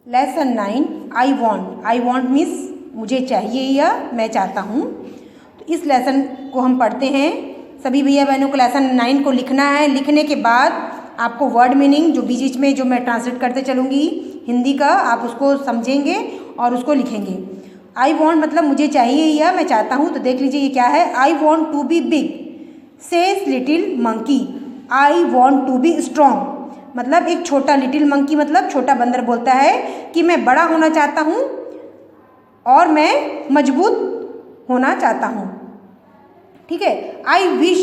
Lesson 9 I want. I want means मुझे चाहिए या मैं चाहता हूँ। तो इस लेसन को हम पढ़ते हैं। सभी भैया बहनों को लेसन 9 को लिखना है। लिखने के बाद आपको वर्ड मीनिंग जो बीच बीच में जो मैं ट्रांसलेट करते चलूँगी हिंदी का, आप उसको समझेंगे और उसको लिखेंगे। आई वॉन्ट मतलब मुझे चाहिए या मैं चाहता हूँ। तो देख लीजिए ये क्या है। I want to be big says little monkey. I want to be strong मतलब एक छोटा, लिटिल मंकी मतलब छोटा बंदर बोलता है कि मैं बड़ा होना चाहता हूँ और मैं मजबूत होना चाहता हूँ। ठीक है। I wish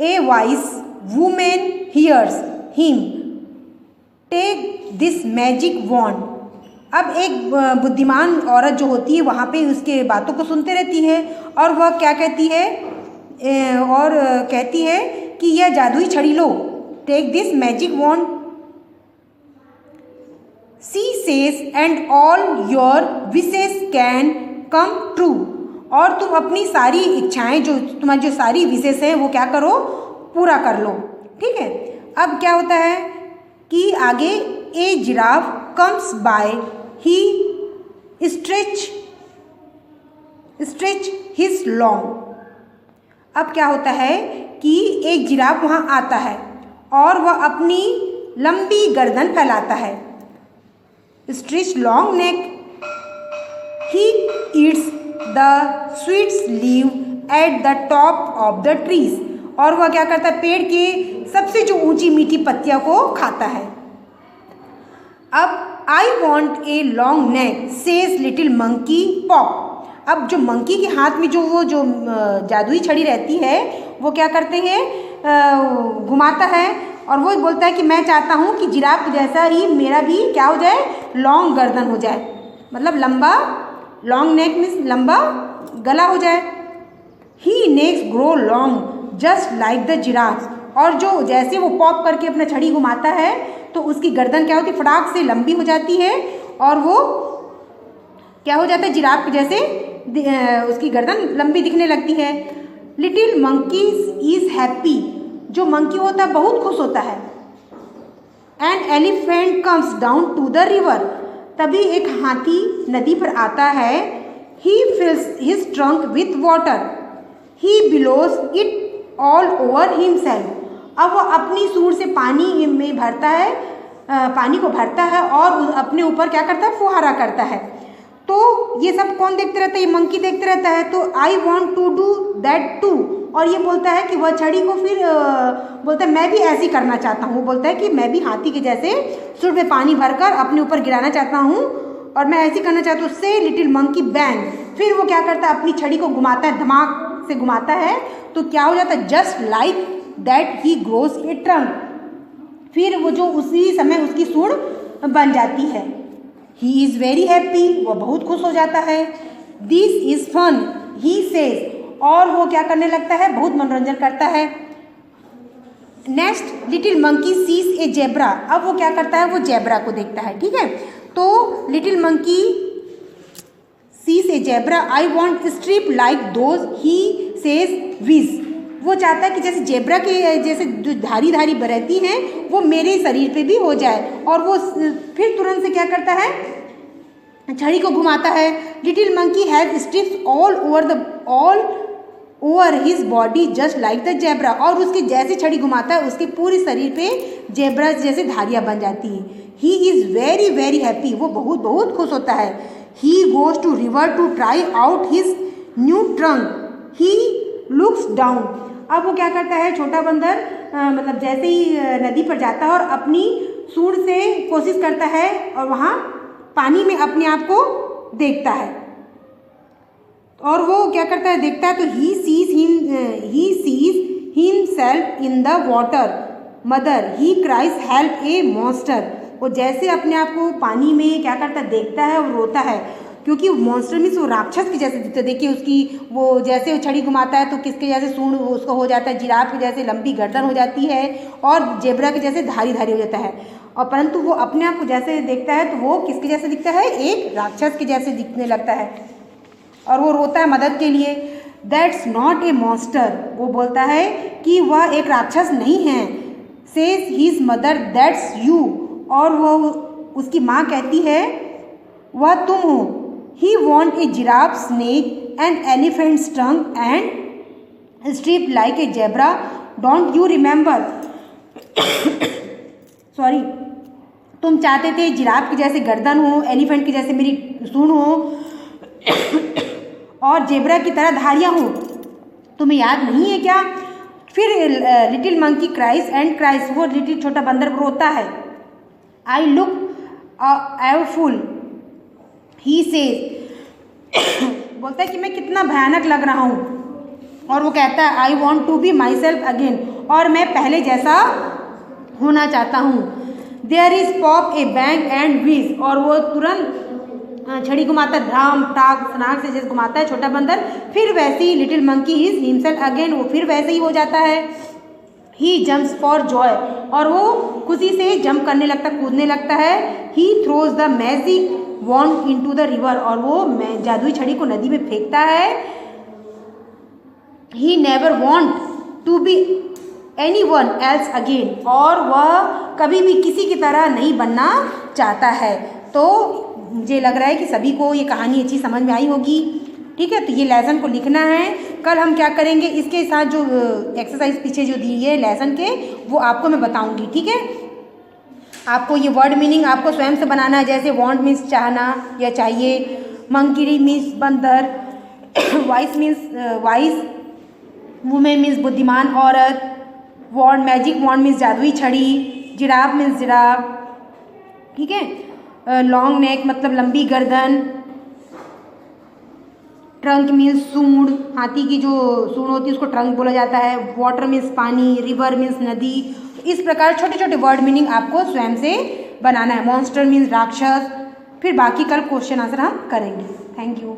a wise women hears him take this magic wand. अब एक बुद्धिमान औरत जो होती है वहाँ पे उसके बातों को सुनते रहती है और वह क्या कहती है और कहती है कि यह जादुई छड़ी लो। Take this magic wand she says and all your wishes can come true. और तुम अपनी सारी इच्छाएं जो तुम्हारी जो सारी विशेष हैं वो क्या करो, पूरा कर लो। ठीक है। अब क्या होता है कि आगे a giraffe comes by he stretch his long. अब क्या होता है कि एक जिराफ वहाँ आता है और वह अपनी लंबी गर्दन फैलाता है। Stretch long neck he eats the sweets leave at the top of the trees. और वह क्या करता है, पेड़ के सबसे जो ऊंची मीठी पत्तियों को खाता है। अब I want a long neck says little monkey pop. अब जो मंकी के हाथ में जो जादुई छड़ी रहती है वो क्या करते हैं, घुमाता है और वो बोलता है कि मैं चाहता हूँ कि जिराफ जैसा ही मेरा भी क्या हो जाए, लॉन्ग गर्दन हो जाए। मतलब लंबा, लॉन्ग नेक मीन्स लंबा गला हो जाए। He necks grow long just like the giraffe. और जो जैसे वो पॉप करके अपना छड़ी घुमाता है तो उसकी गर्दन क्या होती है, फटाक से लंबी हो जाती है और वो क्या हो जाता है, जिराफ जैसे उसकी गर्दन लंबी दिखने लगती है। Little monkey is happy. जो मंकी होता है बहुत खुश होता है। An elephant comes down to the river. तभी एक हाथी नदी पर आता है। He fills his trunk with water. He blows it all over himself. अब वह अपनी सूंड से पानी में भरता है, पानी को भरता है और अपने ऊपर क्या करता है, फुहारा करता है। तो ये सब कौन देखते रहता है, ये मंकी देखते रहता है। तो I want to do that too. और ये बोलता है कि वह छड़ी को फिर बोलता है मैं भी ऐसे ही करना चाहता हूँ। वो बोलता है कि मैं भी हाथी के जैसे सूंड में पानी भरकर अपने ऊपर गिराना चाहता हूँ और मैं ऐसे ही करना चाहता हूँ। से लिटिल मंकी बैंग। फिर वो क्या करता है, अपनी छड़ी को घुमाता है, धमाक से घुमाता है। तो क्या हो जाता है, just like that he grows A trunk. फिर वो जो उसी समय उसकी सूंड बन जाती है। He is very happy. वह बहुत खुश हो जाता है। This is fun he says. और वो क्या करने लगता है, बहुत मनोरंजन करता है। Next little monkey sees a zebra. अब वो क्या करता है, वो जेब्रा को देखता है। ठीक है। तो little monkey sees a zebra. I want stripe like those he says wish. वो चाहता है कि जैसे जेब्रा के जैसे जो धारी धारी रहती हैं वो मेरे शरीर पे भी हो जाए। और वो फिर तुरंत से क्या करता है, छड़ी को घुमाता है। Little monkey have strips all over his body just like the zebra. और उसके जैसे छड़ी घुमाता है उसके पूरे शरीर पे जेब्रा जैसे धारियाँ बन जाती हैं। He is very very happy. वो बहुत बहुत खुश होता है। He goes to river to try out his new trunk. He looks down. अब वो क्या करता है, छोटा बंदर मतलब जैसे ही नदी पर जाता है और अपनी सूंड से कोशिश करता है और वहाँ पानी में अपने आप को देखता है। और वो क्या करता है, देखता है तो he sees himself in the water. Mother he cries help A monster. वो जैसे अपने आप को पानी में क्या करता है, देखता है और रोता है क्योंकि मॉन्स्टर मीन्स वो राक्षस के जैसे दिखते। देखिए उसकी वो जैसे वो छड़ी घुमाता है तो किसके जैसे सूंड उसको हो जाता है, जिराफ के जैसे लंबी गर्दन हो जाती है और जेब्रा के जैसे धारी धारी हो जाता है। और परंतु वो अपने आप को जैसे देखता है तो वो किसके जैसे दिखता है, एक राक्षस के जैसे दिखने लगता है और वो रोता है मदद के लिए। That's not a monster. वो बोलता है कि वह एक राक्षस नहीं है। Says his mother that's you. और वो उसकी माँ कहती है वह तुम हो। He want a giraffe snake and elephant's tongue and strip like a zebra, don't you remember. Sorry, तुम चाहते थे जिराफ की जैसे गर्दन हो, एलिफेंट की जैसे मेरी सूंड हो और जेब्रा की तरह धारियाँ हो। तुम्हें याद नहीं है क्या? फिर little monkey cries and cries, वो लिटिल छोटा बंदर रोता है। आई लुक एवरफुल, ही सेज, बोलता है कि मैं कितना भयानक लग रहा हूँ। और वो कहता है I want to be myself again, और मैं पहले जैसा होना चाहता हूँ। There is pop a bang and whizz, और वो तुरंत छड़ी घुमाता, ड्राम टाक सनाक से जैसे घुमाता है छोटा बंदर। फिर वैसे ही little monkey is himself again, वो फिर वैसे ही हो जाता है। ही जम्प्स फॉर जॉय, और वो खुशी से जंप करने लगता, कूदने लगता है। He throws the magic wand into the river, और वो जादुई छड़ी को नदी में फेंकता है। He never want to be anyone else again, और वह कभी भी किसी की तरह नहीं बनना चाहता है। तो मुझे लग रहा है कि सभी को ये कहानी अच्छी समझ में आई होगी। ठीक है, तो ये लेसन को लिखना है। कल हम क्या करेंगे, इसके साथ जो एक्सरसाइज पीछे जो दी है लेसन के, वो आपको मैं बताऊंगी। ठीक है, आपको ये वर्ड मीनिंग आपको स्वयं से बनाना है। जैसे वॉन्ट मीन्स चाहना या चाहिए, मंकी मीन्स बंदर, vice means vice, women means बुद्धिमान औरत, वॉन्ड मैजिक वॉन्ड मीन्स जादुई छड़ी, जिराफ मीन्स जिराफ। ठीक है, लॉन्ग नेक मतलब लंबी गर्दन, ट्रंक मीन्स सूंड, हाथी की जो सूंड होती है उसको ट्रंक बोला जाता है। वाटर मीन्स पानी, रिवर मीन्स नदी। इस प्रकार छोटे छोटे वर्ड मीनिंग आपको स्वयं से बनाना है। मॉन्स्टर मीन्स राक्षस। फिर बाकी कल क्वेश्चन आंसर हम करेंगे। Thank you.